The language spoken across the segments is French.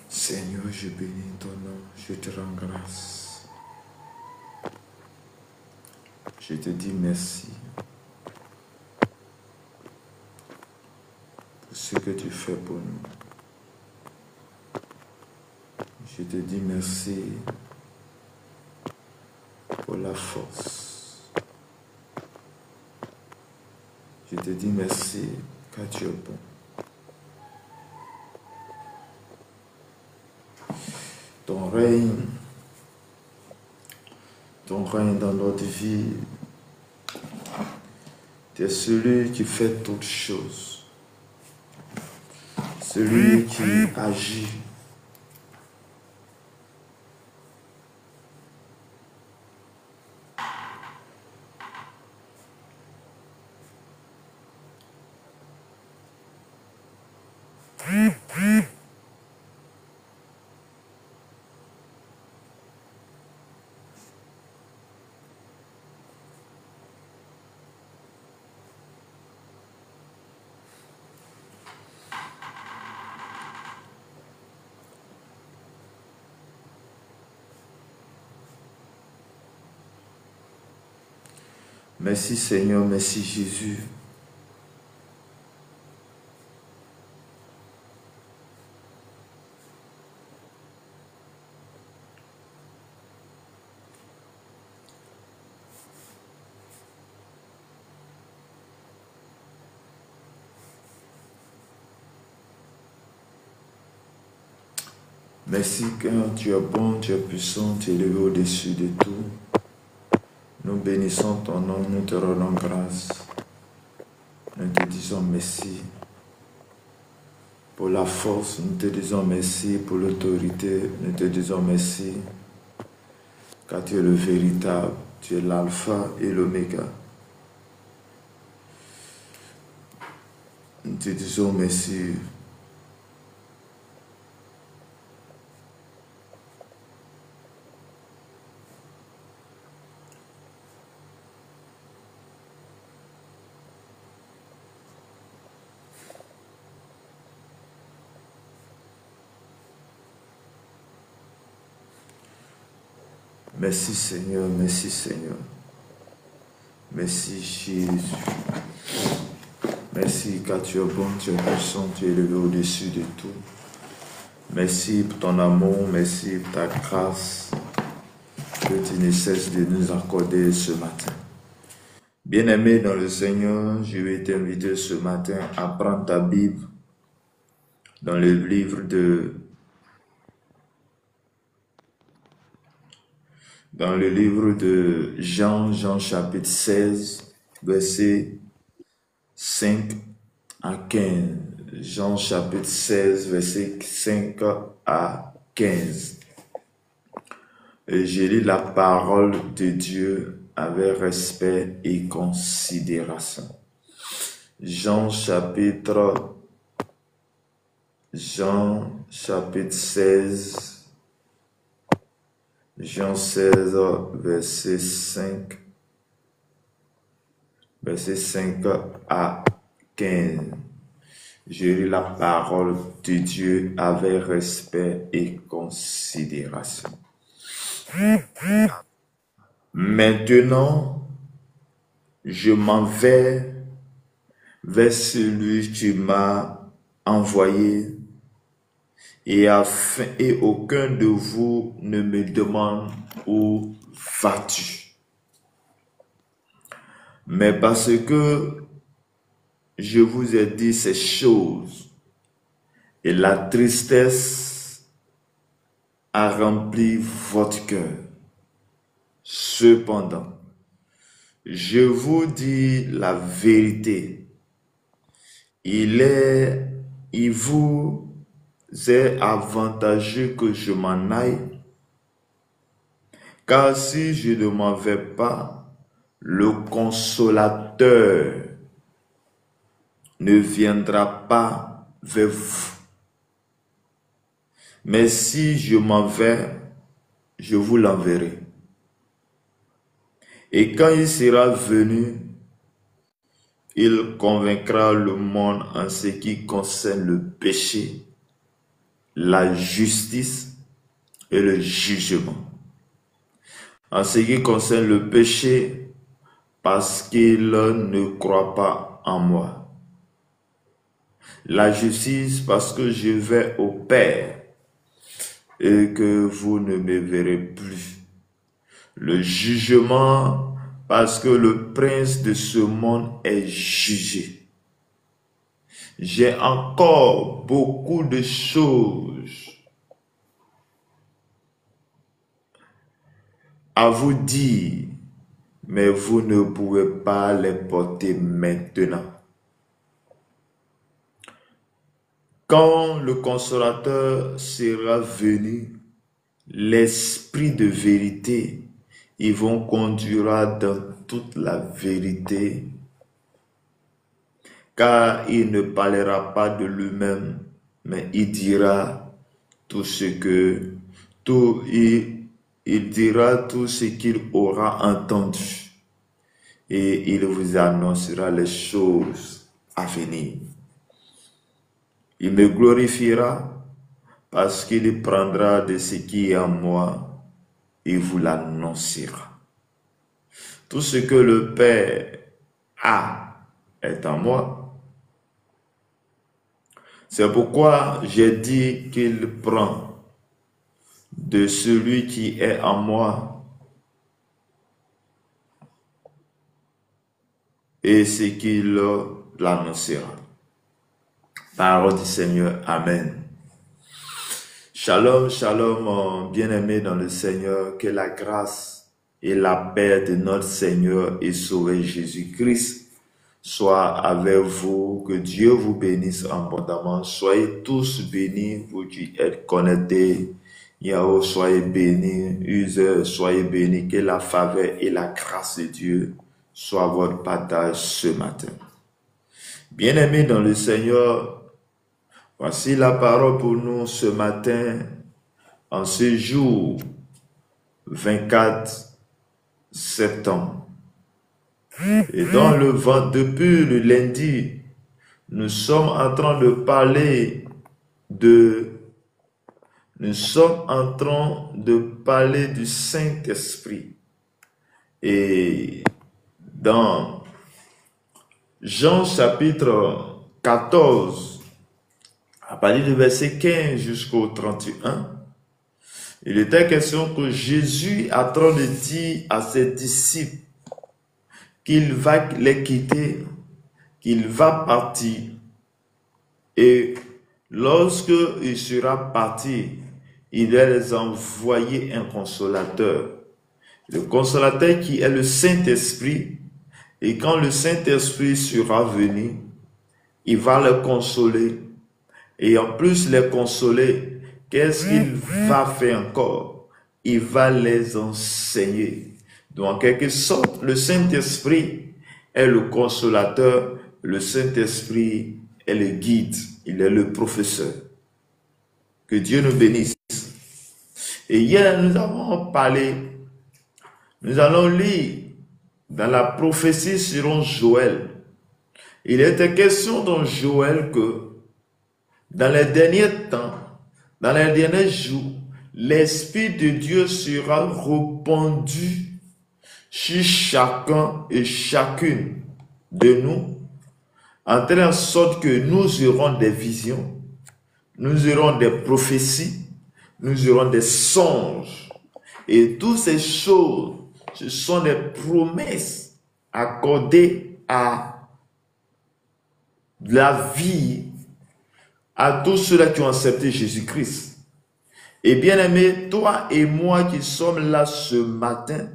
Seigneur, je bénis ton nom, je te rends grâce. Je te dis merci pour ce que tu fais pour nous. Je te dis merci pour la force. Je te dis merci car tu es bon. Ton règne dans notre vie, tu es celui qui fait toutes choses, celui qui agit. Merci Seigneur, merci Jésus. Merci car tu es bon, tu es puissant, tu es élevé au-dessus de tout. Nous bénissons ton nom, nous te rendons grâce. Nous te disons merci pour la force, nous te disons merci pour l'autorité, nous te disons merci car tu es le véritable, tu es l'alpha et l'oméga. Nous te disons merci. Merci Seigneur, merci Seigneur. Merci Jésus. Merci car tu es bon, tu es puissant, tu es élevé au-dessus de tout. Merci pour ton amour, merci pour ta grâce que tu ne cesses de nous accorder ce matin. Bien-aimé dans le Seigneur, je vais t'inviter ce matin à prendre ta Bible dans le livre de Jean chapitre 16, versets 5 à 15. Jean chapitre 16, versets 5 à 15. Et je lis la parole de Dieu avec respect et considération. Jean chapitre 16, Jean 16, verset 5 à 15. Je lis la parole de Dieu avec respect et considération. Maintenant, je m'en vais vers celui qui m'a envoyé, et aucun de vous ne me demande où vas-tu. Mais parce que je vous ai dit ces choses, et la tristesse a rempli votre cœur. Cependant, je vous dis la vérité. Il vous est avantageux que je m'en aille, car si je ne m'en vais pas, le consolateur ne viendra pas vers vous. Mais si je m'en vais, je vous l'enverrai. Et quand il sera venu, il convaincra le monde en ce qui concerne le péché, la justice et le jugement. En ce qui concerne le péché, parce qu'il ne croit pas en moi. La justice, parce que je vais au Père et que vous ne me verrez plus. Le jugement, parce que le prince de ce monde est jugé. J'ai encore beaucoup de choses à vous dire, mais vous ne pouvez pas les porter maintenant. Quand le consolateur sera venu, l'esprit de vérité, il vous conduira dans toute la vérité, car il ne parlera pas de lui-même, mais il dira tout ce que, il dira tout ce qu'il aura entendu, et il vous annoncera les choses à venir. Il me glorifiera parce qu'il prendra de ce qui est en moi et vous l'annoncera. Tout ce que le Père a est en moi. C'est pourquoi j'ai dit qu'il prend de celui qui est en moi et ce qu'il l'annoncera. Parole du Seigneur. Amen. Shalom, shalom, bien-aimés dans le Seigneur, que la grâce et la paix de notre Seigneur et Sauveur Jésus-Christ soit avec vous, que Dieu vous bénisse abondamment. Soyez tous bénis, vous qui êtes connectés. Yahoo, soyez bénis, User, soyez bénis, que la faveur et la grâce de Dieu soient votre partage ce matin. Bien-aimés dans le Seigneur, voici la parole pour nous ce matin, en ce jour 24 septembre. Et dans le vent, depuis le lundi, nous sommes en train de parler du Saint-Esprit. Et dans Jean chapitre 14, à partir du verset 15 jusqu'au 31, il était question que Jésus est en train de dire à ses disciples qu'il va les quitter, qu'il va partir. Et lorsque il sera parti, il va les envoyer un consolateur. Le consolateur qui est le Saint-Esprit. Et quand le Saint-Esprit sera venu, il va les consoler. Et en plus les consoler, qu'est-ce qu'il va faire encore? Il va les enseigner. Donc en quelque sorte, le Saint-Esprit est le consolateur, le Saint-Esprit est le guide, il est le professeur. Que Dieu nous bénisse. Et hier, nous avons parlé, nous allons lire dans la prophétie sur Joël. Il était question dans Joël que dans les derniers temps, dans les derniers jours, l'Esprit de Dieu sera répandu sur chacun et chacune de nous, en telle sorte que nous aurons des visions, nous aurons des prophéties, nous aurons des songes. Et toutes ces choses, ce sont des promesses accordées à la vie à tous ceux-là qui ont accepté Jésus-Christ. Et bien aimé, toi et moi qui sommes là ce matin,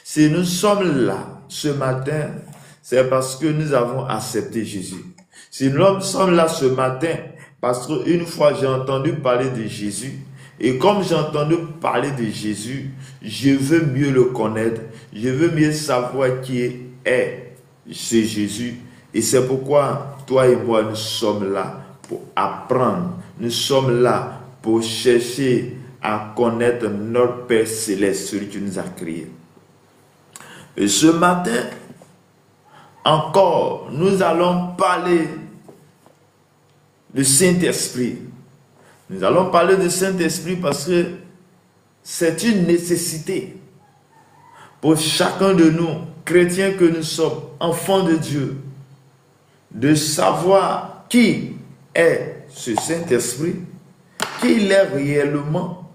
si nous sommes là ce matin, c'est parce que nous avons accepté Jésus. Si nous sommes là ce matin, parce qu'une fois j'ai entendu parler de Jésus, et comme j'ai entendu parler de Jésus, je veux mieux le connaître, je veux mieux savoir qui est ce Jésus. Et c'est pourquoi toi et moi nous sommes là pour apprendre. Nous sommes là pour chercher à connaître notre Père Céleste, celui qui nous a créés. Et ce matin, encore, nous allons parler du Saint-Esprit. Nous allons parler du Saint-Esprit parce que c'est une nécessité pour chacun de nous, chrétiens que nous sommes, enfants de Dieu, de savoir qui est ce Saint-Esprit, qui il est réellement.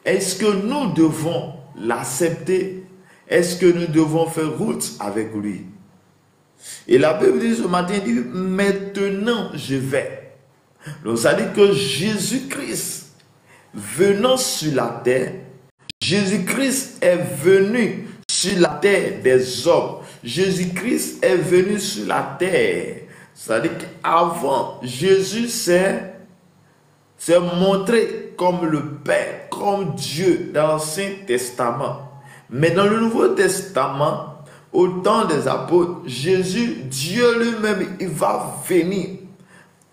Est-ce que nous devons l'accepter? Est-ce que nous devons faire route avec lui? Et la Bible dit ce matin, dit, maintenant je vais. Donc ça dit que Jésus-Christ, venant sur la terre, Jésus-Christ est venu sur la terre des hommes. Jésus-Christ est venu sur la terre. C'est-à-dire qu'avant, Jésus s'est montré comme le Père, comme Dieu dans l'Ancien Testament. Mais dans le Nouveau Testament, au temps des apôtres, Jésus, Dieu lui-même, il va venir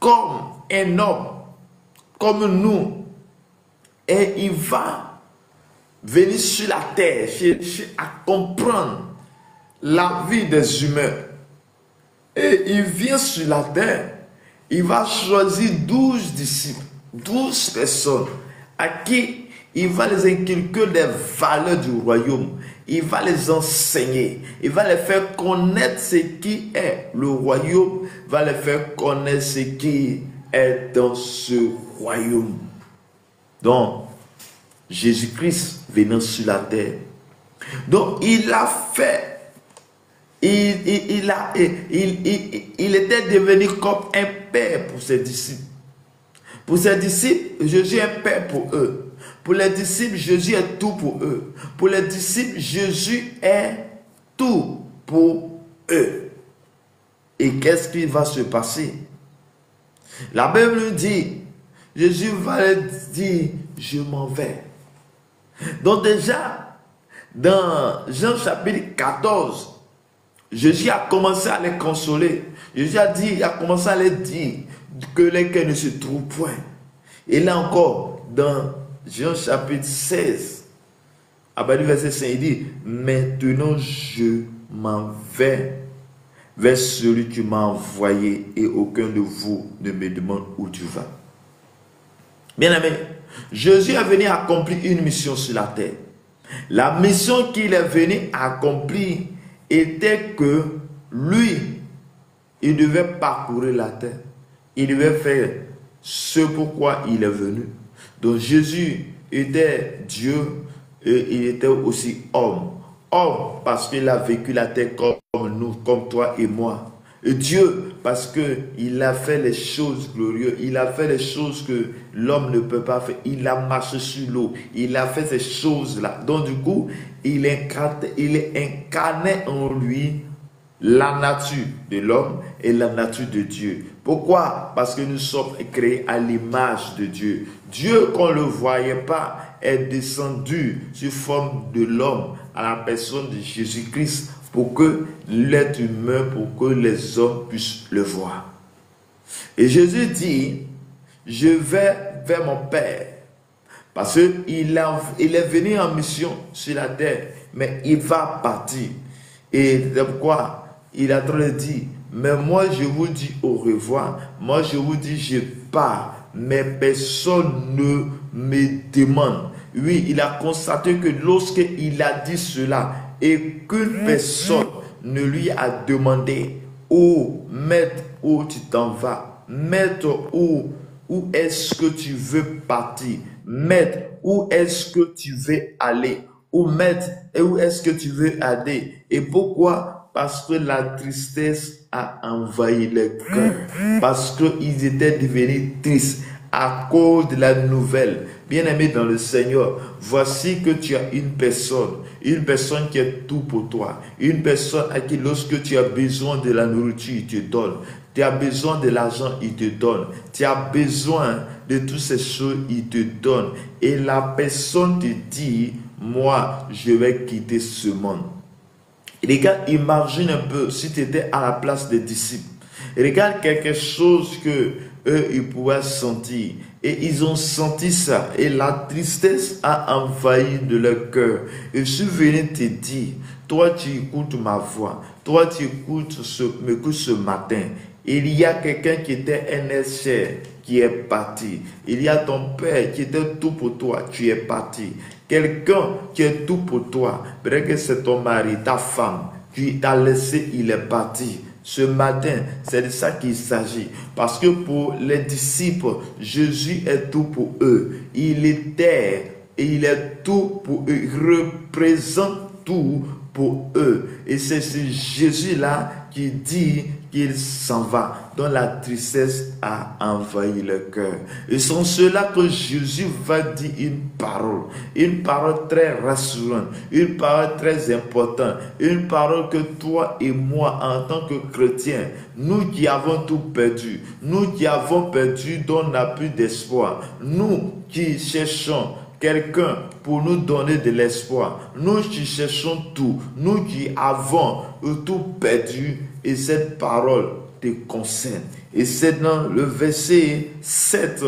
comme un homme, comme nous. Et il va venir sur la terre, chercher à comprendre la vie des humains. Et il vient sur la terre, il va choisir 12 disciples, 12 personnes à qui il va les inculquer des valeurs du royaume. Il va les enseigner. Il va les faire connaître ce qui est le royaume. Il va les faire connaître ce qui est dans ce royaume. Donc, Jésus-Christ venant sur la terre. Donc, il a fait. Il était devenu comme un père pour ses disciples. Pour ses disciples, Jésus est un père pour eux. Pour les disciples, Jésus est tout pour eux. Pour les disciples, Jésus est tout pour eux. Et qu'est-ce qui va se passer? La Bible nous dit, Jésus va leur dire, je m'en vais. Donc déjà, dans Jean chapitre 14, Jésus a commencé à les consoler. Jésus il a commencé à les dire que les cœurs ne se trouvent point. Et là encore, dans Jean chapitre 16, à partir du verset 5, il dit, maintenant je m'en vais vers celui qui m'a envoyé et aucun de vous ne me demande où tu vas. Bien aimé, Jésus est venu accomplir une mission sur la terre. La mission qu'il est venu accomplir était que lui, il devait parcourir la terre. Il devait faire ce pourquoi il est venu. Donc Jésus était Dieu et il était aussi homme. Homme parce qu'il a vécu la terre comme nous, comme toi et moi. Et Dieu parce qu'il a fait les choses glorieuses. Il a fait les choses que l'homme ne peut pas faire. Il a marché sur l'eau. Il a fait ces choses-là. Donc du coup, il incarnait en lui la nature de l'homme et la nature de Dieu. Pourquoi? Parce que nous sommes créés à l'image de Dieu. Dieu, qu'on ne le voyait pas, est descendu sous forme de l'homme à la personne de Jésus-Christ pour que l'être humain, pour que les hommes puissent le voir. Et Jésus dit, je vais vers mon Père. Parce qu'il est venu en mission sur la terre, mais il va partir. Et c'est pourquoi il a trop dit, mais moi je vous dis au revoir, moi je vous dis je pars, mais personne ne me demande. Oui, il a constaté que lorsqu'il a dit cela et qu'une personne ne lui a demandé, oh maître, où tu t'en vas, maître, où est-ce que tu veux partir, maître, où est-ce que tu veux aller, ou maître, et où est-ce que tu veux aller, et pourquoi? Parce que la tristesse a envahi les cœurs. Parce qu'ils étaient devenus tristes à cause de la nouvelle. Bien-aimé dans le Seigneur, voici que tu as une personne qui est tout pour toi. Une personne à qui lorsque tu as besoin de la nourriture, il te donne. Tu as besoin de l'argent, il te donne. Tu as besoin de toutes ces choses, il te donne. Et la personne te dit, moi, je vais quitter ce monde. Regarde, imagine un peu si tu étais à la place des disciples. Regarde quelque chose que eux, ils pouvaient sentir. Et ils ont senti ça. Et la tristesse a envahi de leur cœur. Et je suis venu te dire, toi tu écoutes ma voix. Toi tu m'écoutes ce matin. Il y a quelqu'un qui était un être cher, qui est parti. Il y a ton père qui était tout pour toi, tu es parti. Quelqu'un qui est tout pour toi, peut-être que c'est ton mari, ta femme, tu t'as laissé, il est parti. Ce matin, c'est de ça qu'il s'agit. Parce que pour les disciples, Jésus est tout pour eux. Il était et il est tout pour eux. Il représente tout pour eux. Et c'est ce Jésus-là qui dit qu'il s'en va, dont la tristesse a envahi le cœur. Et c'est cela que Jésus va dire une parole très rassurante, une parole très importante, une parole que toi et moi, en tant que chrétiens, nous qui avons tout perdu, nous qui avons perdu, dont on n'a plus d'espoir, nous qui cherchons quelqu'un pour nous donner de l'espoir, nous qui cherchons tout, nous qui avons tout perdu, et cette parole te concerne. Et c'est dans le verset 7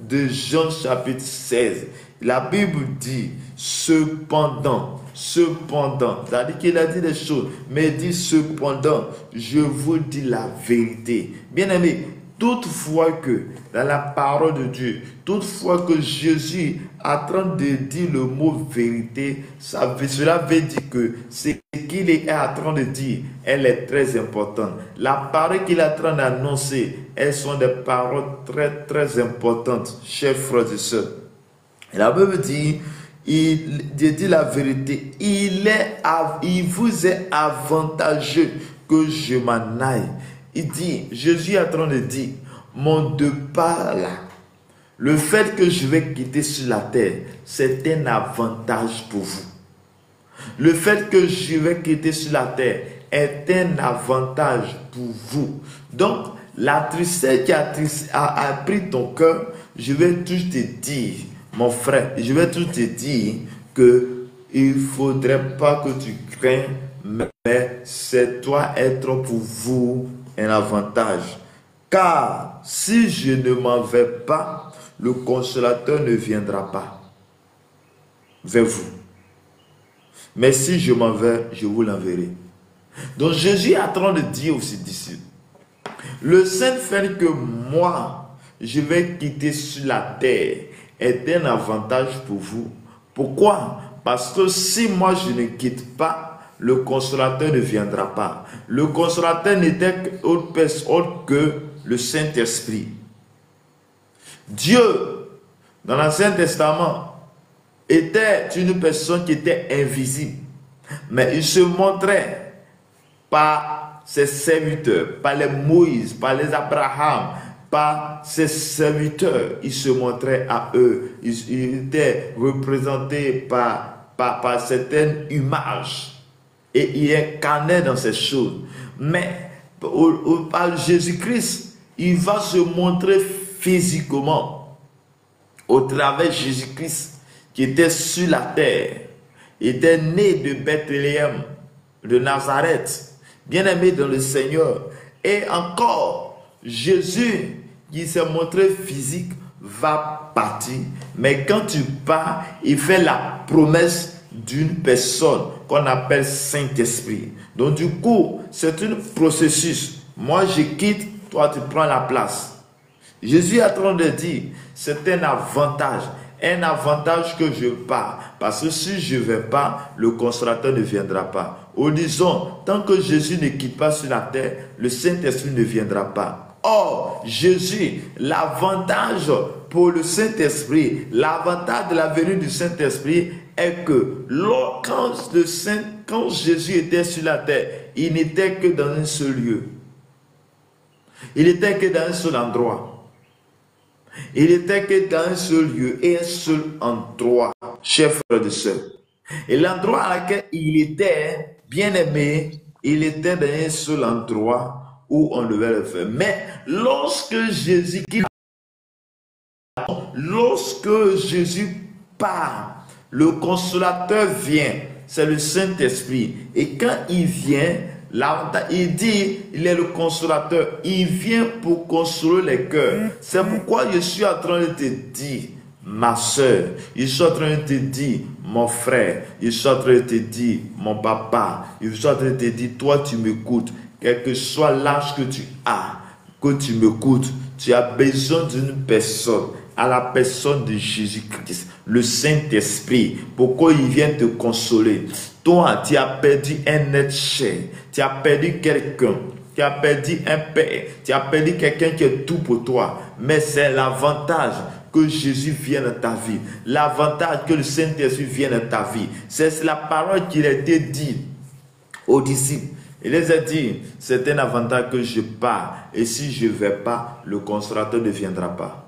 de Jean chapitre 16. La Bible dit, cependant, c'est-à-dire qu'il a dit des choses, mais il dit cependant, je vous dis la vérité. Bien aimé, toutefois que dans la parole de Dieu, toutefois que Jésus est en train de dire le mot vérité, cela veut dire que ce qu'il est en train de dire, elle est très importante. La parole qu'il est en train d'annoncer, elles sont des paroles très très importantes, chers frères et sœurs. Et la Bible dit, il dit la vérité, il vous est avantageux que je m'en aille. Il dit, Jésus est en train de dire, mon départ là, le fait que je vais quitter sur la terre, c'est un avantage pour vous. Le fait que je vais quitter sur la terre est un avantage pour vous. Donc, la tristesse qui a pris ton cœur, je vais tout te dire, mon frère, je vais tout te dire que il ne faudrait pas que tu craignes, mais c'est toi être pour vous un avantage. Car si je ne m'en vais pas, le consolateur ne viendra pas vers vous. Mais si je m'en vais, je vous l'enverrai. Donc Jésus est en train de dire aux ses disciples, le seul fait que moi, je vais quitter sur la terre est un avantage pour vous. Pourquoi? Parce que si moi je ne quitte pas, le consolateur ne viendra pas. Le consolateur n'était autre que le Saint-Esprit. Dieu, dans l'Ancien Testament, était une personne qui était invisible. Mais il se montrait par ses serviteurs, par les Moïse, par les Abraham, par ses serviteurs. Il se montrait à eux. Il était représenté par certaines images. Et il incarnait dans ces choses. Mais par Jésus-Christ, il va se montrer physiquement au travers de Jésus-Christ qui était sur la terre. Il était né de Bethléem, de Nazareth, bien aimé dans le Seigneur. Et encore, Jésus qui s'est montré physique va partir. Mais quand tu pars, il fait la promesse d'une personne qu'on appelle Saint-Esprit. Donc du coup, c'est un processus. Moi, je quitte, toi, tu prends la place. Jésus est en train de dire, c'est un avantage que je pars. Parce que si je ne vais pas, le consolateur ne viendra pas. Ou disons, tant que Jésus ne quitte pas sur la terre, le Saint-Esprit ne viendra pas. Or, Jésus, l'avantage pour le Saint-Esprit, l'avantage de la venue du Saint-Esprit est que quand Jésus était sur la terre, il n'était que dans un seul lieu. Il n'était que dans un seul endroit. Il n'était que dans un seul lieu et un seul endroit, chers frères et sœurs. Et l'endroit à laquelle il était, bien aimé, il était dans un seul endroit où on devait le faire. Mais lorsque Jésus part, le consolateur vient, c'est le Saint-Esprit. Et quand il vient, il dit, il est le consolateur, il vient pour consoler les cœurs. C'est pourquoi je suis en train de te dire, ma soeur, je suis en train de te dire, mon frère, je suis en train de te dire, mon papa, je suis en train de te dire, toi tu m'écoutes, quel que soit l'âge que tu as, que tu m'écoutes, tu as besoin d'une personne, à la personne de Jésus-Christ, le Saint-Esprit, pour qu'il vienne te consoler. Toi, tu as perdu un être cher, tu as perdu quelqu'un, tu as perdu un père, tu as perdu quelqu'un qui est tout pour toi. Mais c'est l'avantage que Jésus vienne dans ta vie, l'avantage que le Saint-Esprit vienne dans ta vie. C'est la parole qu'il a été dit aux disciples. Il les a dit, c'est un avantage que je pars, et si je ne vais pas, le consolateur ne viendra pas.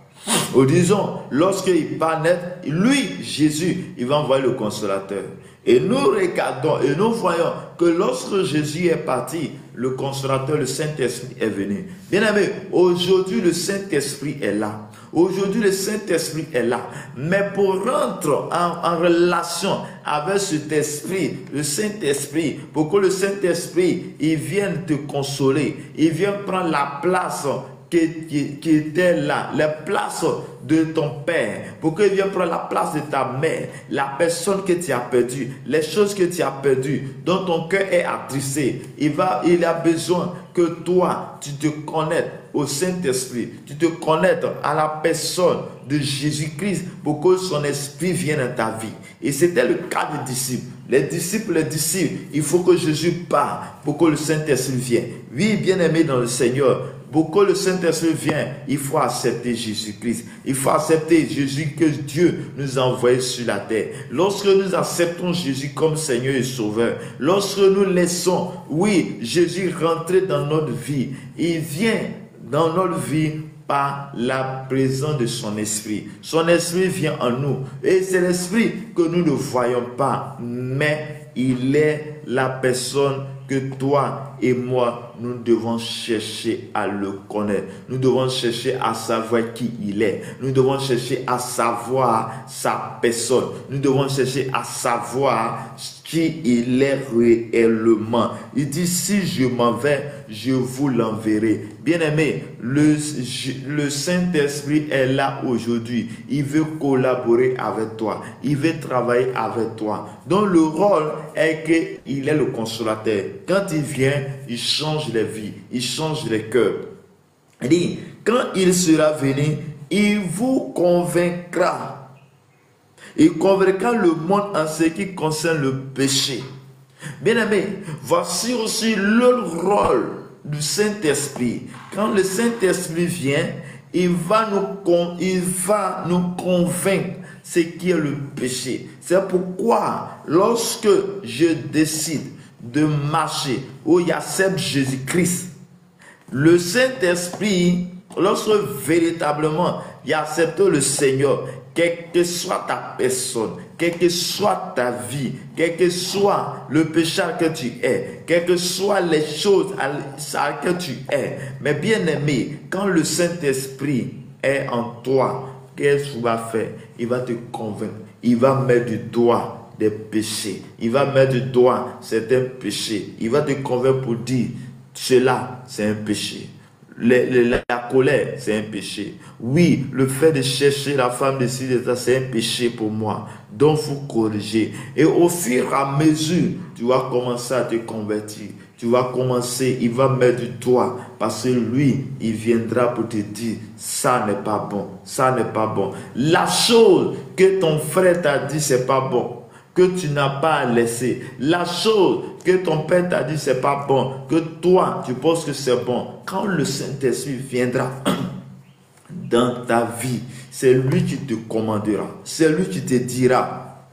Ou disons, lorsqu'il part net, lui, Jésus, il va envoyer le consolateur. Et nous regardons et nous voyons que lorsque Jésus est parti, le consolateur, le Saint-Esprit est venu. Bien aimé, aujourd'hui le Saint-Esprit est là. Aujourd'hui le Saint-Esprit est là. Mais pour rentrer en relation avec cet esprit, le Saint-Esprit, pour que le Saint-Esprit, il vienne te consoler, il vienne prendre la place qui était là, la place de ton père, pour qu'il vienne prendre la place de ta mère, la personne que tu as perdue, les choses que tu as perdues, dont ton cœur est attristé. Il a besoin que toi, tu te connectes au Saint-Esprit, tu te connectes à la personne de Jésus-Christ pour que son esprit vienne dans ta vie. Et c'était le cas des disciples. Les disciples, il faut que Jésus parte pour que le Saint-Esprit vienne. Oui, bien-aimé dans le Seigneur, pour que le Saint-Esprit vienne, il faut accepter Jésus-Christ. Il faut accepter Jésus que Dieu nous a envoyé sur la terre. Lorsque nous acceptons Jésus comme Seigneur et Sauveur, lorsque nous laissons, oui, Jésus rentrer dans notre vie, il vient dans notre vie par la présence de son esprit. Son esprit vient en nous. Et c'est l'esprit que nous ne voyons pas, mais il est la personne que toi et moi, nous devons chercher à le connaître. Nous devons chercher à savoir qui il est. Nous devons chercher à savoir sa personne. Nous devons chercher à savoir qui il est réellement. Il dit, si je m'en vais, je vous l'enverrai. Bien-aimé, le Saint-Esprit est là aujourd'hui. Il veut collaborer avec toi. Il veut travailler avec toi. Donc le rôle est qu'il est le consolateur. Quand il vient, il change les vies, il change les cœurs. Il dit, quand il sera venu, il vous convaincra. Il convaincra le monde en ce qui concerne le péché. Bien-aimé, voici aussi le rôle du Saint-Esprit. Quand le Saint-Esprit vient, il va nous convaincre ce qui est le péché. C'est pourquoi, lorsque je décide de marcher où il y a Jésus-Christ, le Saint-Esprit, lorsque véritablement il accepte le Seigneur, quelle que soit ta personne, quelle que soit ta vie, quel que soit le péché que tu es, quelles que soient les choses que tu es, mais bien aimé, quand le Saint-Esprit est en toi, qu'est-ce qu'il va faire? Il va te convaincre, il va mettre du doigt des péchés, il va mettre du doigt certains péchés, il va te convaincre pour dire, cela c'est un péché. La colère, c'est un péché. Oui, le fait de chercher la femme de ci, c'est un péché pour moi. Donc, il faut corriger. Et au fur et à mesure, tu vas commencer à te convertir. Tu vas commencer, il va mettre du doigt. Parce que lui, il viendra pour te dire, ça n'est pas bon. Ça n'est pas bon. La chose que ton frère t'a dit, c'est pas bon, que tu n'as pas à laisser. La chose que ton père t'a dit, c'est pas bon, que toi, tu penses que c'est bon. Quand le Saint-Esprit viendra dans ta vie, c'est lui qui te commandera. C'est lui qui te dira.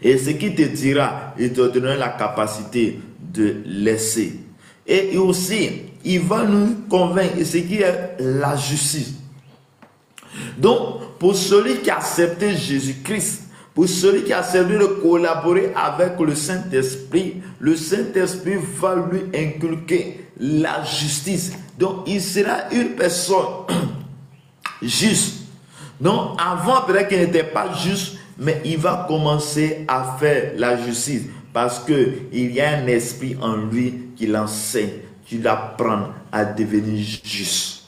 Et ce qui te dira, il te donnera la capacité de laisser. Et aussi, il va nous convaincre ce qui est la justice. Donc, pour celui qui a accepté Jésus-Christ, pour celui qui a accepté de collaborer avec le Saint-Esprit va lui inculquer la justice. Donc, il sera une personne juste. Donc, avant, peut-être qu'il n'était pas juste, mais il va commencer à faire la justice parce qu'il y a un esprit en lui qui l'enseigne, qui l'apprend à devenir juste.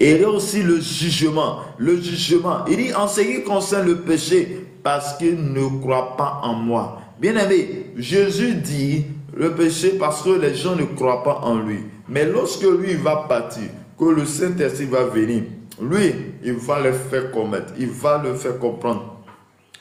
Et il y a aussi le jugement. Le jugement, il dit en ce qui concerne le péché, parce qu'il ne croit pas en moi. Bien aimé, Jésus dit le péché parce que les gens ne croient pas en lui. Mais lorsque lui va partir, que le Saint-Esprit va venir. Lui, il va le faire commettre, il va le faire comprendre.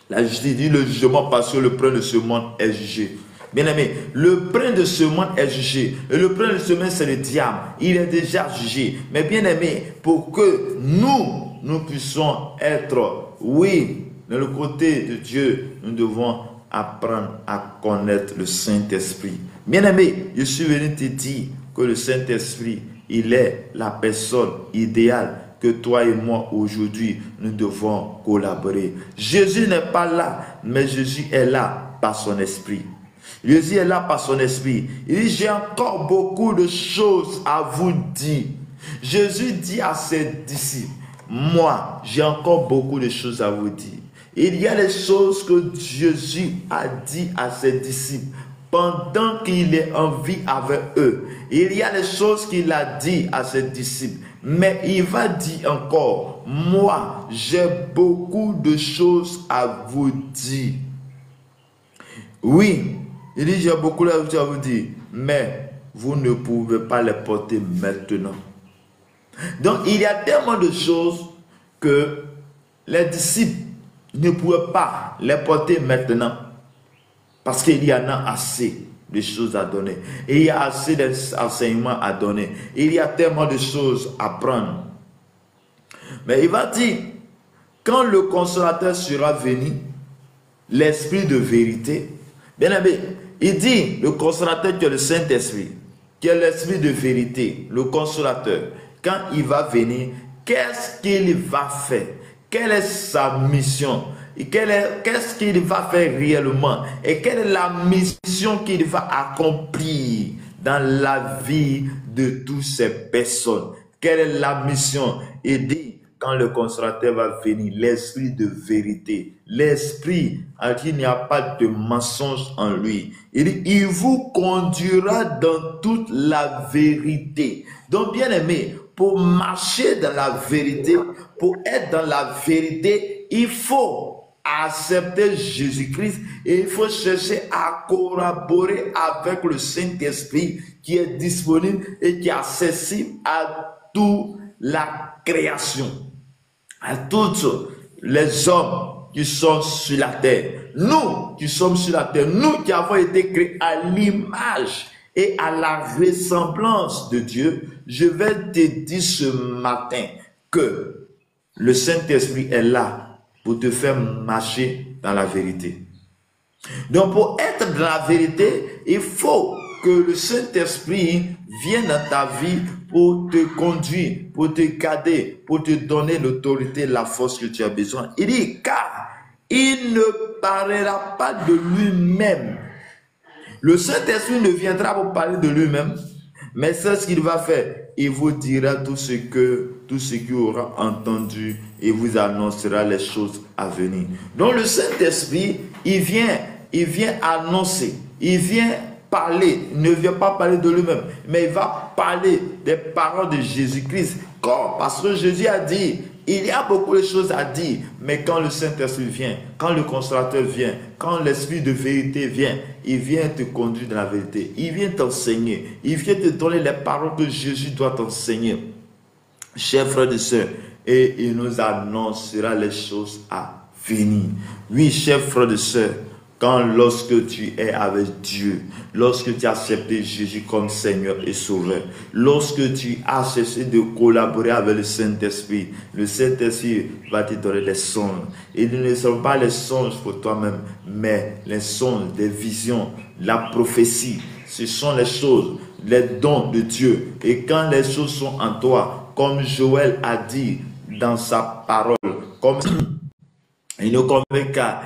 La justice dit le jugement parce que le prince de ce monde est jugé. Bien aimé, le prince de ce monde est jugé. Et le prince de ce monde, c'est le diable. Il est déjà jugé. Mais bien aimé, pour que nous puissions être, oui, de le côté de Dieu, nous devons apprendre à connaître le Saint-Esprit. Bien aimé, je suis venu te dire que le Saint-Esprit, il est la personne idéale que toi et moi aujourd'hui, nous devons collaborer. Jésus n'est pas là, mais Jésus est là par son esprit. Jésus est là par son esprit. Il dit, j'ai encore beaucoup de choses à vous dire. Jésus dit à ses disciples, moi, j'ai encore beaucoup de choses à vous dire. Il y a des choses que Jésus a dit à ses disciples pendant qu'il est en vie avec eux. Il y a des choses qu'il a dit à ses disciples. Mais il va dire encore, moi, j'ai beaucoup de choses à vous dire. Oui, il dit, j'ai beaucoup de choses à vous dire, mais vous ne pouvez pas les porter maintenant. Donc, il y a tellement de choses que les disciples ne pouvaient pas les porter maintenant. Parce qu'il y en a assez de choses à donner. Et il y a assez d'enseignements à donner. Il y a tellement de choses à prendre. Mais il va dire, quand le consolateur sera venu, l'esprit de vérité, bien aimé, il dit, le consolateur qui est le Saint-Esprit, qui est l'esprit de vérité, le consolateur, quand il va venir, qu'est-ce qu'il va faire? Quelle est sa mission? Qu'est-ce qu'il va faire réellement? Et quelle est la mission qu'il va accomplir dans la vie de toutes ces personnes? Quelle est la mission? Il dit, quand le consolateur va venir, l'esprit de vérité, l'esprit à qui il n'y a pas de mensonge en lui, il dit, il vous conduira dans toute la vérité. Donc, bien aimé, pour marcher dans la vérité, pour être dans la vérité, il faut accepter Jésus-Christ et il faut chercher à collaborer avec le Saint-Esprit qui est disponible et qui est accessible à toute la création, à tous les hommes qui sont sur la terre. Nous qui sommes sur la terre, nous qui avons été créés à l'image et à la ressemblance de Dieu, je vais te dire ce matin que le Saint-Esprit est là pour te faire marcher dans la vérité. Donc pour être dans la vérité, il faut que le Saint-Esprit vienne dans ta vie pour te conduire, pour te garder, pour te donner l'autorité, la force que tu as besoin. Il dit, car il ne parlera pas de lui-même. Le Saint-Esprit ne viendra pour parler de lui-même, mais c'est ce qu'il va faire. Il vous dira tout ce qu'il aura entendu et vous annoncera les choses à venir. Donc le Saint-Esprit, il vient annoncer, il vient parler, il ne vient pas parler de lui-même, mais il va parler des paroles de Jésus-Christ. Parce que Jésus a dit, il y a beaucoup de choses à dire, mais quand le Saint-Esprit vient, quand le Consolateur vient, quand l'Esprit de vérité vient, il vient te conduire dans la vérité, il vient t'enseigner, il vient te donner les paroles que Jésus doit t'enseigner. Chers frères et sœurs, et il nous annoncera les choses à venir. Oui, chers frères et sœurs, lorsque tu es avec Dieu, lorsque tu as accepté Jésus comme Seigneur et Sauveur, lorsque tu as cessé de collaborer avec le Saint-Esprit, le Saint-Esprit va te donner les songes. Et ce ne sont pas les songes pour toi-même, mais les songes, des visions, la prophétie. Ce sont les choses, les dons de Dieu. Et quand les choses sont en toi, comme Joël a dit dans sa parole, comme il nous convaincra,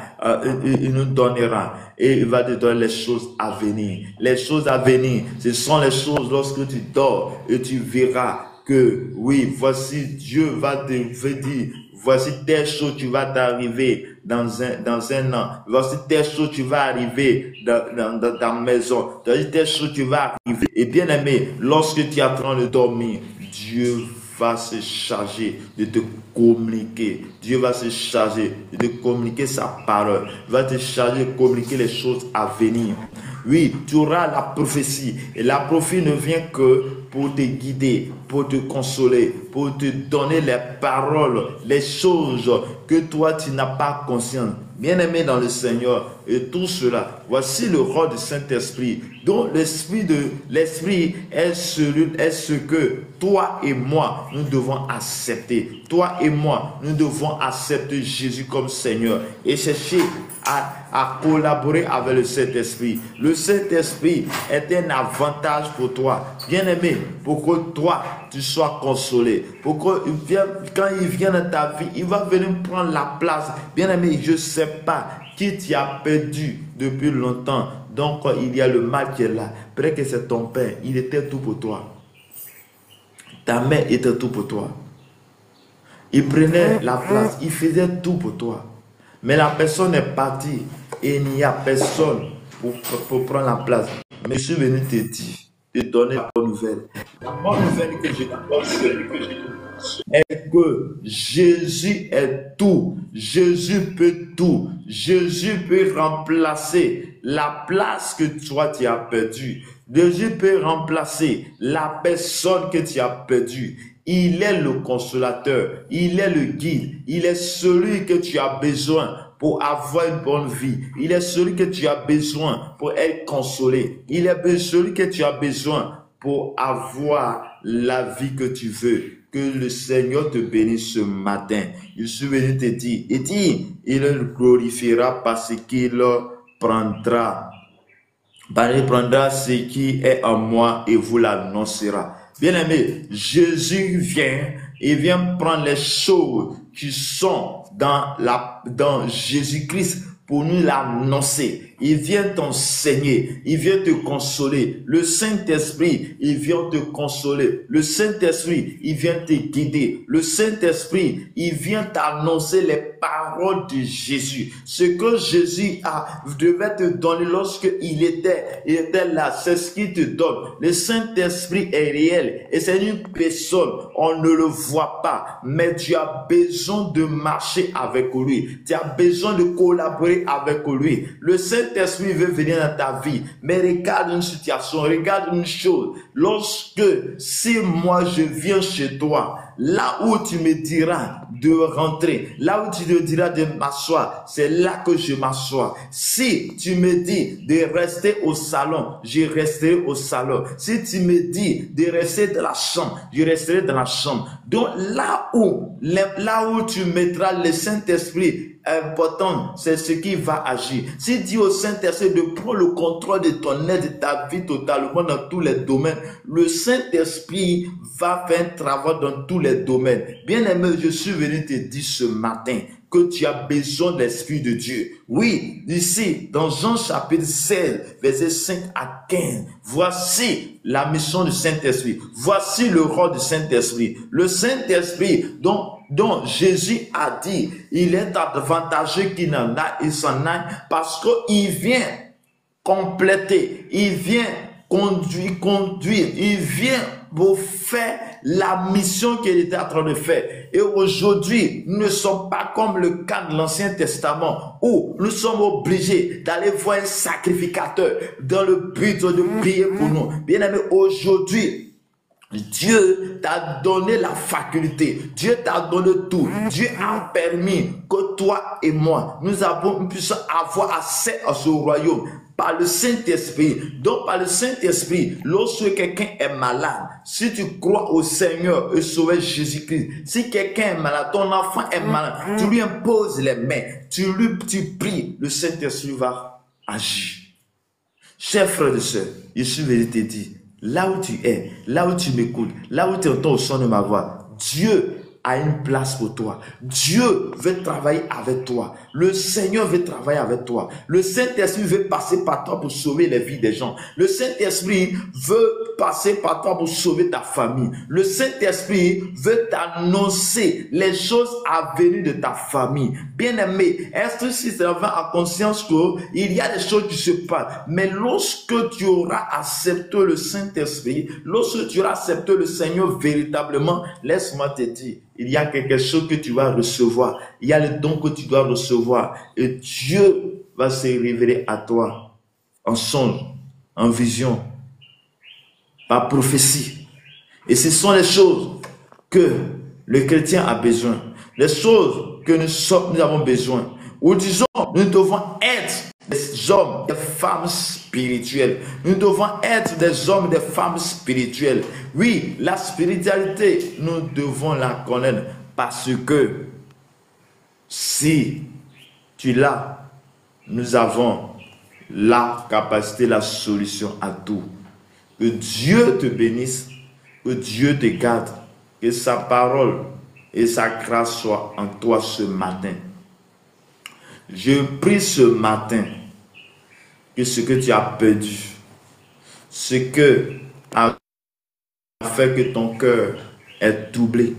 il nous donnera et il va te donner les choses à venir. Les choses à venir, ce sont les choses lorsque tu dors et tu verras que oui, voici Dieu va te dire, voici telle chose qui va t'arriver dans un an. Voici telle chose qui va arriver dans ta maison. Voici telle chose qui va arriver. Et bien aimé, lorsque tu es en train de dormir, Dieu va se charger de te communiquer. Dieu va se charger de te communiquer sa parole. Il va te charger de communiquer les choses à venir. Oui, tu auras la prophétie. Et la prophétie ne vient que pour te guider, pour te consoler, pour te donner les paroles, les choses que toi tu n'as pas conscience. Bien-aimé dans le Seigneur, et tout cela, voici le rôle du Saint-Esprit, dont l'Esprit est ce que toi et moi, nous devons accepter. Toi et moi, nous devons accepter Jésus comme Seigneur et chercher à collaborer avec le Saint-Esprit. Le Saint-Esprit est un avantage pour toi, bien-aimé, pour que toi, tu sois consolé. Pour que quand il vient dans ta vie, il va venir prendre la place. Bien-aimé, je ne sais pas qui t'y a perdu depuis longtemps. Donc, il y a le mal qui est là. Peut-être que c'est ton père. Il était tout pour toi. Ta mère était tout pour toi. Il prenait la place. Il faisait tout pour toi. Mais la personne est partie et il n'y a personne pour prendre la place. Mais je suis venu te dire, te donner la bonne nouvelle. La bonne nouvelle que je t'apporte est que Jésus est tout. Jésus peut tout. Jésus peut remplacer la place que toi tu as perdue. Jésus peut remplacer la personne que tu as perdue. Il est le consolateur, il est le guide, il est celui que tu as besoin pour avoir une bonne vie. Il est celui que tu as besoin pour être consolé. Il est celui que tu as besoin pour avoir la vie que tu veux. Que le Seigneur te bénisse ce matin. Je suis venu te dire, et dit, il le glorifiera parce qu'il prendra. Il prendra ce qui est en moi et vous l'annoncera. Bien-aimé, Jésus vient, il vient prendre les choses qui sont dans Jésus-Christ pour nous l'annoncer. Il vient t'enseigner, il vient te consoler. Le Saint-Esprit, il vient te consoler. Le Saint-Esprit, il vient te guider. Le Saint-Esprit, il vient t'annoncer les paroles de Jésus. Ce que Jésus devait te donner lorsque il était là, c'est ce qu'il te donne. Le Saint-Esprit est réel et c'est une personne. On ne le voit pas, mais tu as besoin de marcher avec lui. Tu as besoin de collaborer avec lui. Le Saint-Esprit veut venir dans ta vie, mais regarde une situation, regarde une chose. Si moi je viens chez toi, là où tu me diras de rentrer, là où tu me diras de m'asseoir, c'est là que je m'assois. Si tu me dis de rester au salon, je resterai au salon. Si tu me dis de rester dans la chambre, je resterai dans la chambre. Donc là où tu mettras le Saint-Esprit important, c'est ce qui va agir. Si dis au Saint-Esprit de prendre le contrôle de ton aide, de ta vie totalement dans tous les domaines, le Saint-Esprit va faire un travail dans tous les domaines. Bien-aimé, je suis venu te dire ce matin que tu as besoin de l'Esprit de Dieu. Oui, ici, dans Jean chapitre 16, versets 5 à 15, voici la mission du Saint-Esprit. Voici le rôle du Saint-Esprit. Le Saint-Esprit dont Jésus a dit, il est avantageux qu'il s'en aille parce qu'il vient compléter, il vient conduire, il vient pour faire la mission qu'il était en train de faire. Et aujourd'hui, nous ne sommes pas comme le cas de l'Ancien Testament où nous sommes obligés d'aller voir un sacrificateur dans le but de prier pour nous. Bien aimé, aujourd'hui, Dieu t'a donné la faculté, Dieu t'a donné tout, Dieu a permis que toi et moi, nous puissions avoir accès à ce royaume par le Saint-Esprit. Donc par le Saint-Esprit, lorsque quelqu'un est malade, si tu crois au Seigneur et sauver Jésus-Christ, si quelqu'un est malade, ton enfant est malade, tu lui imposes les mains, tu pries, le Saint-Esprit va agir. Chers frères et sœurs, je suis venu te dire, là où tu es, là où tu m'écoutes, là où tu entends le son de ma voix, Dieu a une place pour toi. Dieu veut travailler avec toi. Le Seigneur veut travailler avec toi. Le Saint-Esprit veut passer par toi pour sauver les vies des gens. Le Saint-Esprit veut passer par toi pour sauver ta famille. Le Saint-Esprit veut t'annoncer les choses à venir de ta famille. Bien-aimé, est-ce que si tu as en conscience qu'il y a des choses qui se passent, mais lorsque tu auras accepté le Saint-Esprit, lorsque tu auras accepté le Seigneur véritablement, laisse-moi te dire, il y a quelque chose que tu vas recevoir. Il y a le don que tu dois recevoir. Et Dieu va se révéler à toi en songe, en vision, par prophétie. Et ce sont les choses que le chrétien a besoin. Les choses que nous avons besoin. Ou disons, nous devons être des hommes, des femmes spirituelles. Nous devons être des hommes, des femmes spirituelles. Oui, la spiritualité, nous devons la connaître parce que si tu l'as, nous avons la capacité, la solution à tout. Que Dieu te bénisse, que Dieu te garde, que sa parole et sa grâce soient en toi ce matin. Je prie ce matin que ce que tu as perdu, ce que a fait que ton cœur est doublé,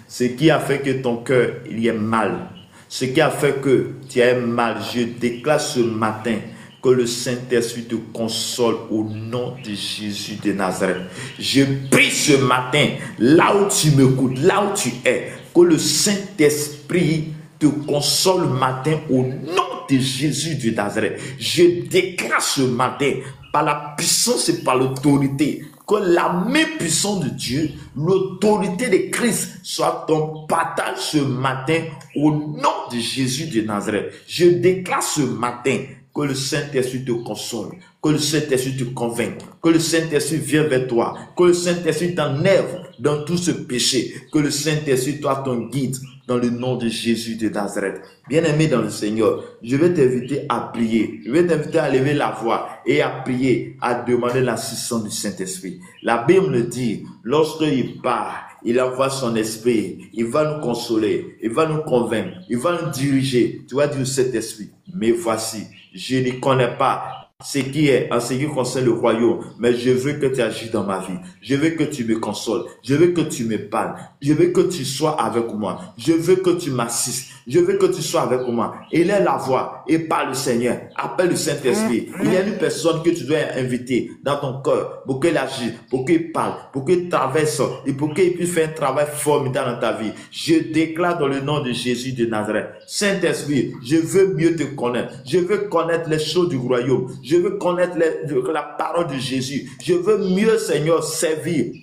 ce qui a fait que ton cœur il y ait mal, ce qui a fait que tu aies mal, je déclare ce matin que le Saint-Esprit te console au nom de Jésus de Nazareth. Je prie ce matin, là où tu m'écoutes, là où tu es, que le Saint-Esprit te console le matin au nom de Jésus de Nazareth. Je déclare ce matin, par la puissance et par l'autorité, que la main puissante de Dieu, l'autorité de Christ soit ton partage ce matin au nom de Jésus de Nazareth. Je déclare ce matin que le Saint-Esprit te console, que le Saint-Esprit te convainc, que le Saint-Esprit vienne vers toi, que le Saint-Esprit t'enlève dans tout ce péché, que le Saint-Esprit soit ton guide dans le nom de Jésus de Nazareth. Bien-aimé dans le Seigneur, je vais t'inviter à prier, je vais t'inviter à lever la voix et à prier, à demander l'assistance du Saint-Esprit. La Bible le dit, lorsqu'il part, il envoie son esprit, il va nous consoler, il va nous convaincre, il va nous diriger. Tu vas dire cet esprit, mais voici, je ne connais pas ce qui est en ce qui concerne le royaume, mais je veux que tu agisses dans ma vie. Je veux que tu me consoles. Je veux que tu me parles. Je veux que tu sois avec moi. Je veux que tu m'assistes. Je veux que tu sois avec moi. Il est la voix et parle le Seigneur. Appelle le Saint-Esprit. Il y a une personne que tu dois inviter dans ton cœur pour qu'elle agisse, pour qu'il parle, pour qu'il traverse et pour qu'il puisse faire un travail formidable dans ta vie. Je déclare dans le nom de Jésus de Nazareth. Saint-Esprit, je veux mieux te connaître. Je veux connaître les choses du royaume. Je veux connaître la parole de Jésus. Je veux mieux, Seigneur, servir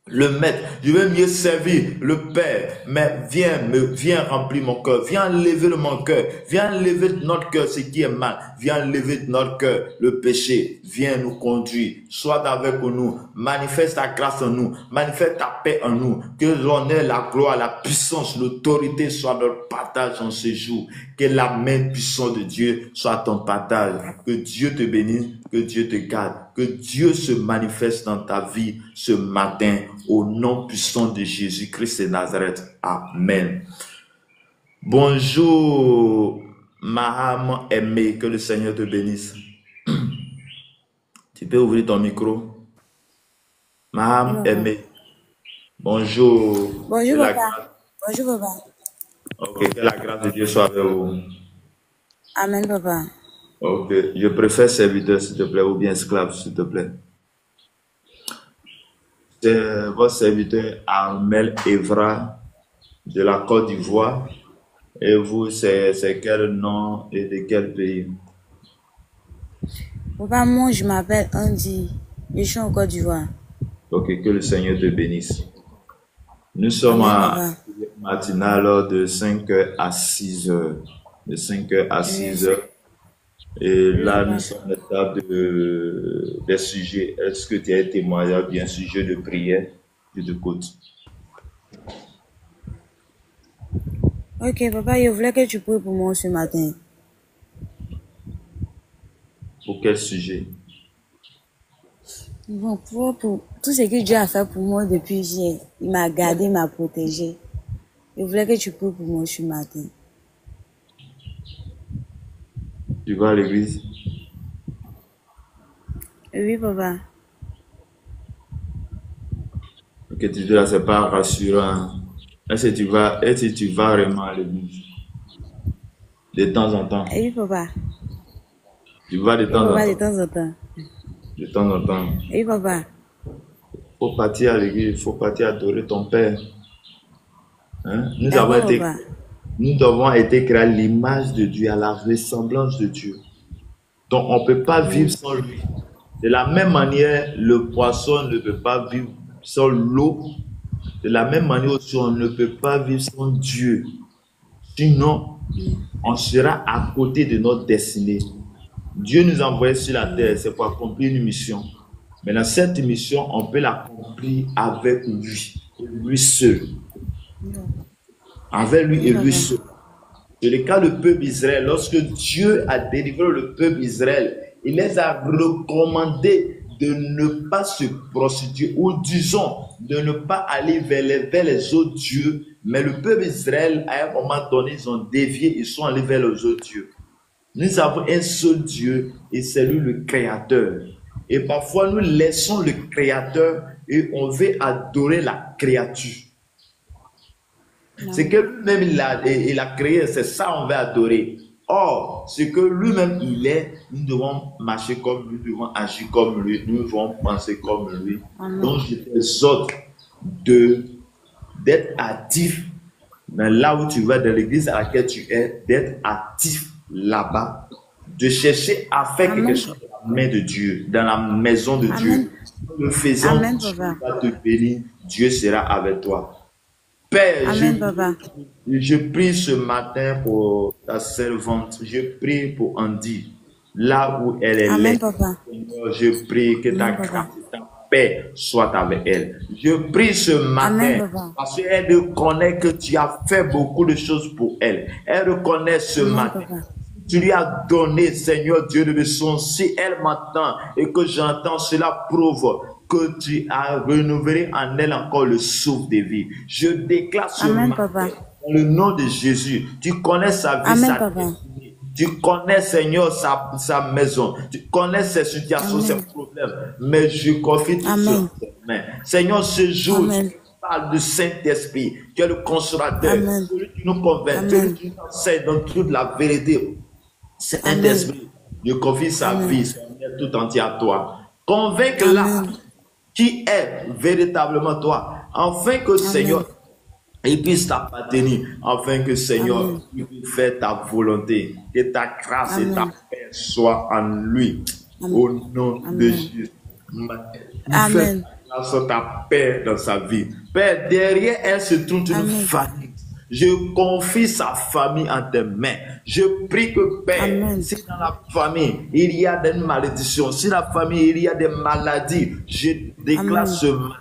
le maître. Je veux mieux servir le Père. Mais viens remplir mon cœur. Viens enlever mon cœur. Viens enlever de notre cœur ce qui est mal. Viens enlever de notre cœur le péché. Viens nous conduire. Sois avec nous. Manifeste ta grâce en nous. Manifeste ta paix en nous. Que l'honneur, la gloire, la puissance, l'autorité soit notre partage en ce jour. Que la main puissante de Dieu soit ton partage. Que Dieu te bénisse. Que Dieu te garde. Que Dieu se manifeste dans ta vie ce matin au nom puissant de Jésus-Christ de Nazareth. Amen. Bonjour, ma âme aimée. Que le Seigneur te bénisse. Tu peux ouvrir ton micro. Ma âme aimée. Bonjour. Bonjour, papa. Bonjour, papa. Ok, que la grâce de Dieu soit avec vous. Amen, papa. Ok, je préfère serviteur, s'il te plaît, ou bien esclave, s'il te plaît. C'est votre serviteur Armel Evra de la Côte d'Ivoire. Et vous, c'est quel nom et de quel pays? Papa, moi, je m'appelle Andy. Je suis en Côte d'Ivoire. Ok, que le Seigneur te bénisse. Nous sommes à matinale de 5h à 6h. De 5h à 6h. Et là, nous sommes à l'étape des sujets. Est-ce que tu as témoigné bien sujet de prière? Je t'écoute. Ok, papa, je voulais que tu pries pour moi ce matin. Pour quel sujet? Bon, pour tout ce que Dieu a fait pour moi depuis hier. Il m'a gardé, il m'a protégé. Je voulais que tu pries pour moi ce matin. Tu vas à l'église? Oui, papa. Ok, tu dis là, c'est pas rassurant. Est-ce que tu vas vraiment à l'église? De temps en temps? Oui, papa. Tu vas de temps en temps? De temps en temps. De temps en temps? Oui, papa. Il faut partir à l'église, il faut partir adorer ton Père. Hein? Nous devons été créés à l'image de Dieu, à la ressemblance de Dieu. Donc, on ne peut pas vivre sans lui. De la même manière, le poisson ne peut pas vivre sans l'eau, de la même manière aussi, on ne peut pas vivre sans Dieu. Sinon, on sera à côté de notre destinée. Dieu nous a envoyés sur la terre, c'est pour accomplir une mission. Mais dans cette mission, on peut l'accomplir avec lui, lui seul. Avec lui et lui seul. C'est le cas du peuple d'Israël. Lorsque Dieu a délivré le peuple d'Israël, il les a recommandés de ne pas se prostituer, ou disons, de ne pas aller vers les autres dieux. Mais le peuple d'Israël, à un moment donné, ils ont dévié, ils sont allés vers les autres dieux. Nous avons un seul Dieu et c'est lui le Créateur. Et parfois, nous laissons le Créateur et on veut adorer la créature. C'est que lui-même il a créé, c'est ça qu'on veut adorer. Or, ce que lui-même il est, nous devons marcher comme lui, nous devons agir comme lui, nous devons penser comme lui. Donc, je t'exhorte d'être actif, mais là où tu vas, dans l'église à laquelle tu es, d'être actif là-bas, de chercher à faire quelque chose dans la main de Dieu, dans la maison de Dieu. En le faisant, Dieu va te bénir, Dieu sera avec toi. Père, je prie ce matin pour ta servante, je prie pour Andy, là où elle est. Seigneur, je prie que ta grâce et ta paix soient avec elle. Je prie ce matin parce qu'elle reconnaît que tu as fait beaucoup de choses pour elle. Elle reconnaît ce matin. Tu lui as donné, Seigneur Dieu de leçons. Si elle m'entend et que j'entends, cela prouve que tu as renouvelé en elle encore le souffle de vie. Je déclare ce matin, dans le nom de Jésus, tu connais sa vie, sa destinée. Tu connais, Seigneur, sa maison. Tu connais ses situations, ses problèmes. Mais je confie tout sur tes mains. Seigneur, ce jour, tu parles du Saint-Esprit, tu es le consolateur, celui qui nous convainc, celui qui nous enseigne dans toute la vérité. Saint-Esprit, je confie sa vie, Seigneur, tout entier à toi. Convainc-la qui est véritablement toi, afin que Seigneur, il puisse t'appartenir, afin que Seigneur, il puisse faire ta volonté, que ta grâce et ta paix soient en lui, au nom de Jésus. Fais ta paix dans sa vie. Père, derrière elle se trouve une famille. Je confie sa famille en tes mains. Je prie que Père, si dans la famille il y a des malédictions, si dans la famille il y a des maladies, je déclare ce matin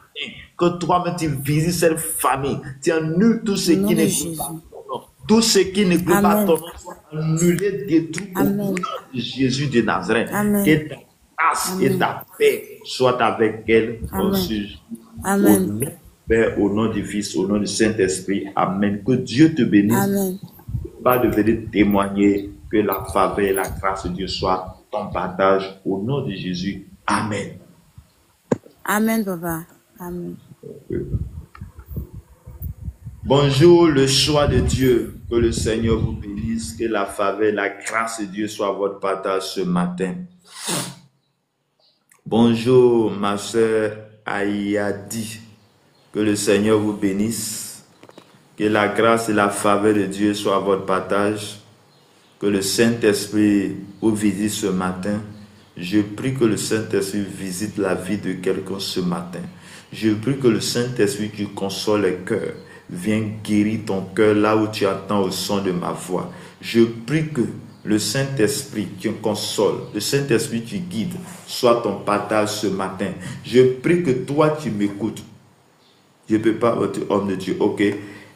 que toi-même tu visites cette famille. Tu annules tout ce qui n'est pas ton nom. Tout ce qui ne peut pas ton nom soit annulé, détruit au nom de Jésus de Nazareth. Que ta grâce et ta paix soient avec elle aussi. Amen. Père, au nom du Fils, au nom du Saint-Esprit, Amen. Que Dieu te bénisse. Amen. Pas de venir témoigner que la faveur et la grâce de Dieu soient ton partage. Au nom de Jésus, Amen. Amen, papa. Amen. Bonjour, le choix de Dieu. Que le Seigneur vous bénisse. Que la faveur et la grâce de Dieu soient votre partage ce matin. Bonjour, ma soeur Ayadi. Que le Seigneur vous bénisse. Que la grâce et la faveur de Dieu soient votre partage. Que le Saint-Esprit vous visite ce matin. Je prie que le Saint-Esprit visite la vie de quelqu'un ce matin. Je prie que le Saint-Esprit qui console les cœurs vienne guérir ton cœur là où tu entends au son de ma voix. Je prie que le Saint-Esprit qui console, le Saint-Esprit qui guide, soit ton partage ce matin. Je prie que toi tu m'écoutes. Je ne peux pas, homme de Dieu, ok.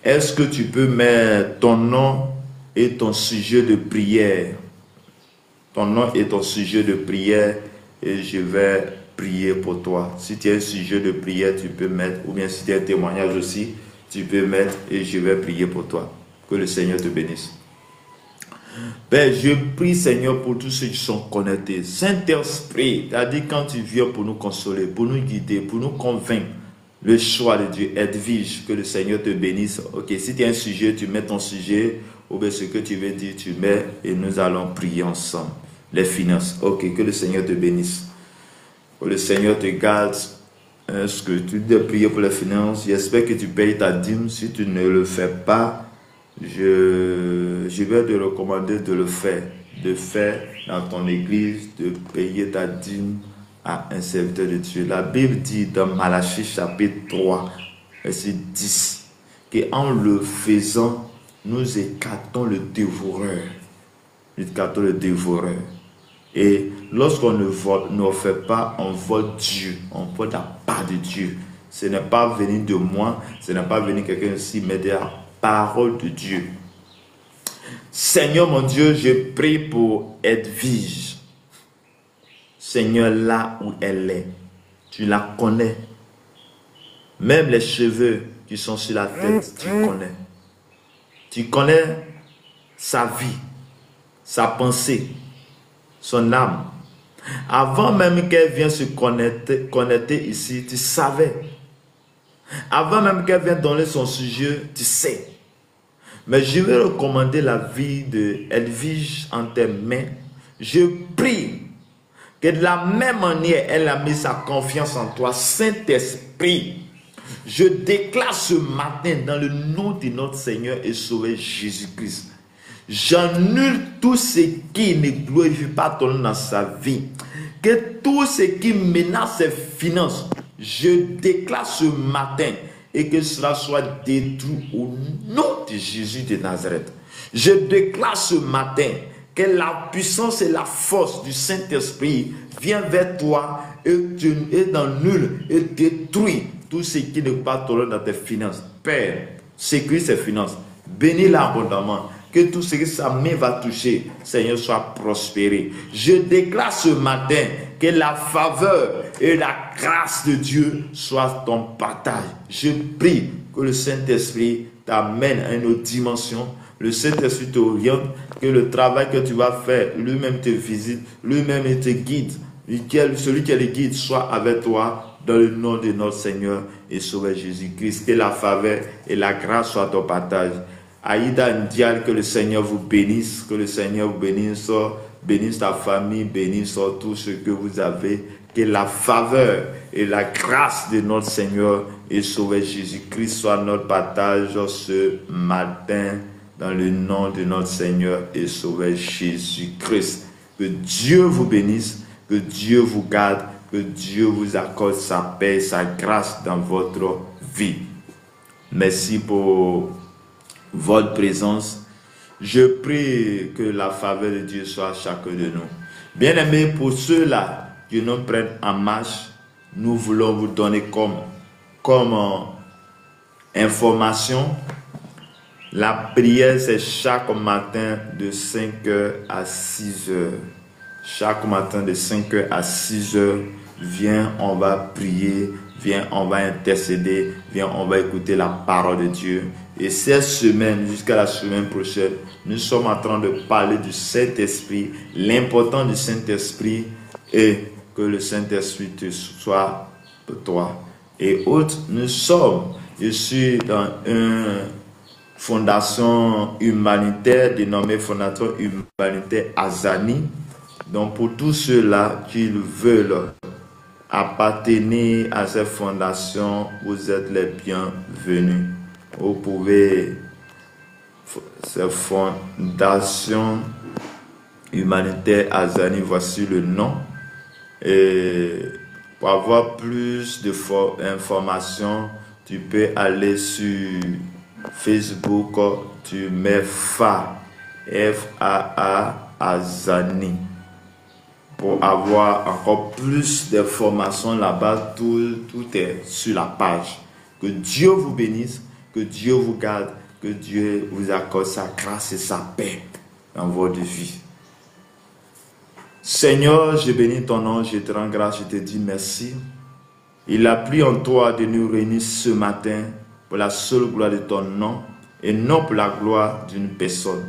Est-ce que tu peux mettre ton nom et ton sujet de prière? Ton nom et ton sujet de prière et je vais prier pour toi. Si tu as un sujet de prière, tu peux mettre, ou bien si tu as un témoignage aussi, tu peux mettre et je vais prier pour toi. Que le Seigneur te bénisse. Père, je prie, Seigneur, pour tous ceux qui sont connectés. Saint-Esprit, tu as dit quand tu viens pour nous consoler, pour nous guider, pour nous convaincre, le choix de Dieu, Edwige, que le Seigneur te bénisse. Ok, si tu as un sujet, tu mets ton sujet, ou bien ce que tu veux dire, tu mets, et nous allons prier ensemble. Les finances, ok, que le Seigneur te bénisse. Que le Seigneur te garde. Est-ce que tu dois prier pour les finances? J'espère que tu payes ta dîme. Si tu ne le fais pas, je vais te recommander de le faire. De faire dans ton église, de payer ta dîme à un serviteur de Dieu. La Bible dit dans Malachie chapitre 3, verset 10, qu'en le faisant, nous écartons le dévoreur. Nous écartons le dévoreur. Et lorsqu'on ne fait pas, on vole Dieu, on vole la part de Dieu. Ce n'est pas venu de moi, ce n'est pas venu quelqu'un ici, mais de la parole de Dieu. Seigneur mon Dieu, je prie pour Edwige. Seigneur, là où elle est, tu la connais. Même les cheveux qui sont sur la tête, tu connais. Tu connais sa vie, sa pensée, son âme. Avant même qu'elle vienne se connecter ici, tu savais. Avant même qu'elle vienne donner son sujet, tu sais. Mais je vais recommander la vie de Edwige en tes mains. Je prie que de la même manière, elle a mis sa confiance en toi, Saint-Esprit. Je déclare ce matin dans le nom de notre Seigneur et Sauveur Jésus-Christ. J'annule tout ce qui ne glorifie pas ton nom dans sa vie. Que tout ce qui menace ses finances, je déclare ce matin et que cela soit détruit au nom de Jésus de Nazareth. Je déclare ce matin que la puissance et la force du Saint-Esprit viennent vers toi et dans nul et détruit tout ce qui ne pas ton nom dans tes finances. Père, sécurise ses finances, bénis-la abondamment. Que tout ce que sa main va toucher, Seigneur, soit prospéré. Je déclare ce matin que la faveur et la grâce de Dieu soient ton partage. Je prie que le Saint-Esprit t'amène à une autre dimension. Le Saint-Esprit t'oriente, que le travail que tu vas faire, lui-même te visite, lui-même te guide. Celui qui est le guide soit avec toi dans le nom de notre Seigneur et Sauveur Jésus-Christ. Que la faveur et la grâce soient ton partage. Aïda Ndial, que le Seigneur vous bénisse, que le Seigneur vous bénisse ta famille, bénisse tout ce que vous avez, que la faveur et la grâce de notre Seigneur et Sauveur Jésus-Christ soit notre partage ce matin dans le nom de notre Seigneur et Sauveur Jésus-Christ. Que Dieu vous bénisse, que Dieu vous garde, que Dieu vous accorde sa paix, sa grâce dans votre vie. Merci pour votre présence. Je prie que la faveur de Dieu soit à chacun de nous. Bien-aimés, pour ceux-là qui nous prennent en marche, nous voulons vous donner comme information. La prière, c'est chaque matin de 5h à 6h. Chaque matin de 5h à 6h, viens, on va prier, viens, on va intercéder, viens, on va écouter la parole de Dieu. Et cette semaine, jusqu'à la semaine prochaine, nous sommes en train de parler du Saint-Esprit, l'importance du Saint-Esprit et que le Saint-Esprit te soit pour toi. Et autres, je suis dans une fondation humanitaire dénommée Fondation Humanitaire Azani. Donc pour tous ceux-là qui veulent appartenir à cette fondation, vous êtes les bienvenus. Vous pouvez, cette fondation humanitaire Azani, voici le nom. Et pour avoir plus d'informations, tu peux aller sur Facebook, tu mets F-A-A Azani. Pour avoir encore plus d'informations là-bas, tout est sur la page. Que Dieu vous bénisse, que Dieu vous garde, que Dieu vous accorde sa grâce et sa paix dans votre vie. Seigneur, je bénis ton nom, je te rends grâce, je te dis merci. Il a plu en toi de nous réunir ce matin pour la seule gloire de ton nom et non pour la gloire d'une personne.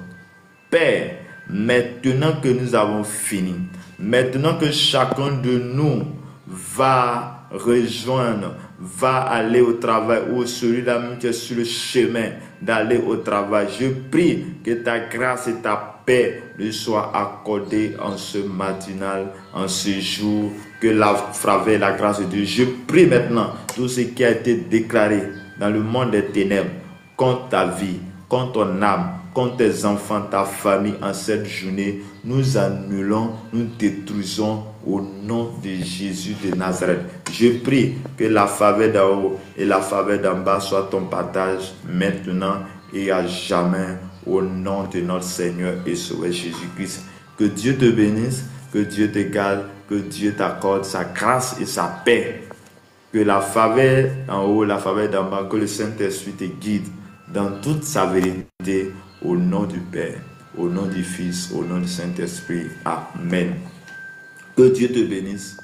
Père, maintenant que nous avons fini, maintenant que chacun de nous va rejoindre, va aller au travail, ou celui-là même qui est sur le chemin d'aller au travail, je prie que ta grâce et ta paix lui soient accordées en ce matinal, en ce jour, que la faveur et la grâce de Dieu. Je prie maintenant tout ce qui a été déclaré dans le monde des ténèbres contre ta vie, contre ton âme, contre tes enfants, ta famille en cette journée. Nous annulons, nous détruisons au nom de Jésus de Nazareth. Je prie que la faveur d'en haut et la faveur d'en bas soit ton partage maintenant et à jamais au nom de notre Seigneur et Sauveur Jésus-Christ. Que Dieu te bénisse, que Dieu te garde, que Dieu t'accorde sa grâce et sa paix. Que la faveur en haut, la faveur d'en bas, que le Saint-Esprit te guide dans toute sa vérité au nom du Père, au nom du Fils, au nom du Saint-Esprit. Amen. Que Dieu te bénisse,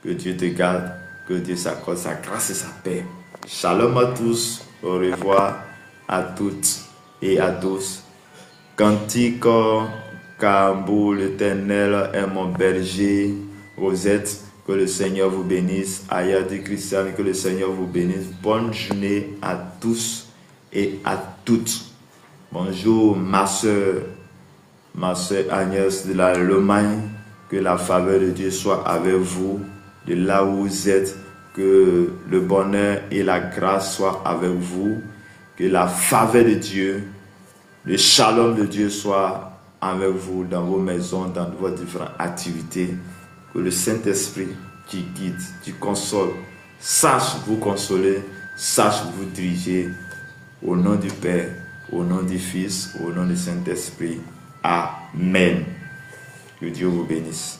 que Dieu te garde, que Dieu s'accorde sa grâce et sa paix. Shalom à tous, au revoir à toutes et à tous. Cantique, Cambo, l'Éternel est mon berger. Rosette, que le Seigneur vous bénisse. Ayadi Christian, que le Seigneur vous bénisse. Bonne journée à tous et à toutes. Bonjour ma soeur Agnès de la Lemagne. Que la faveur de Dieu soit avec vous. De là où vous êtes, que le bonheur et la grâce soient avec vous. Que la faveur de Dieu, le shalom de Dieu soit avec vous dans vos maisons, dans vos différentes activités. Que le Saint-Esprit qui guide, qui console, sache vous consoler, sache vous diriger. Au nom du Père, au nom du Fils, au nom du Saint-Esprit. Amen. Que Dieu vous bénisse.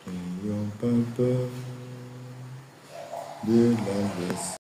N'ayons pas peur de la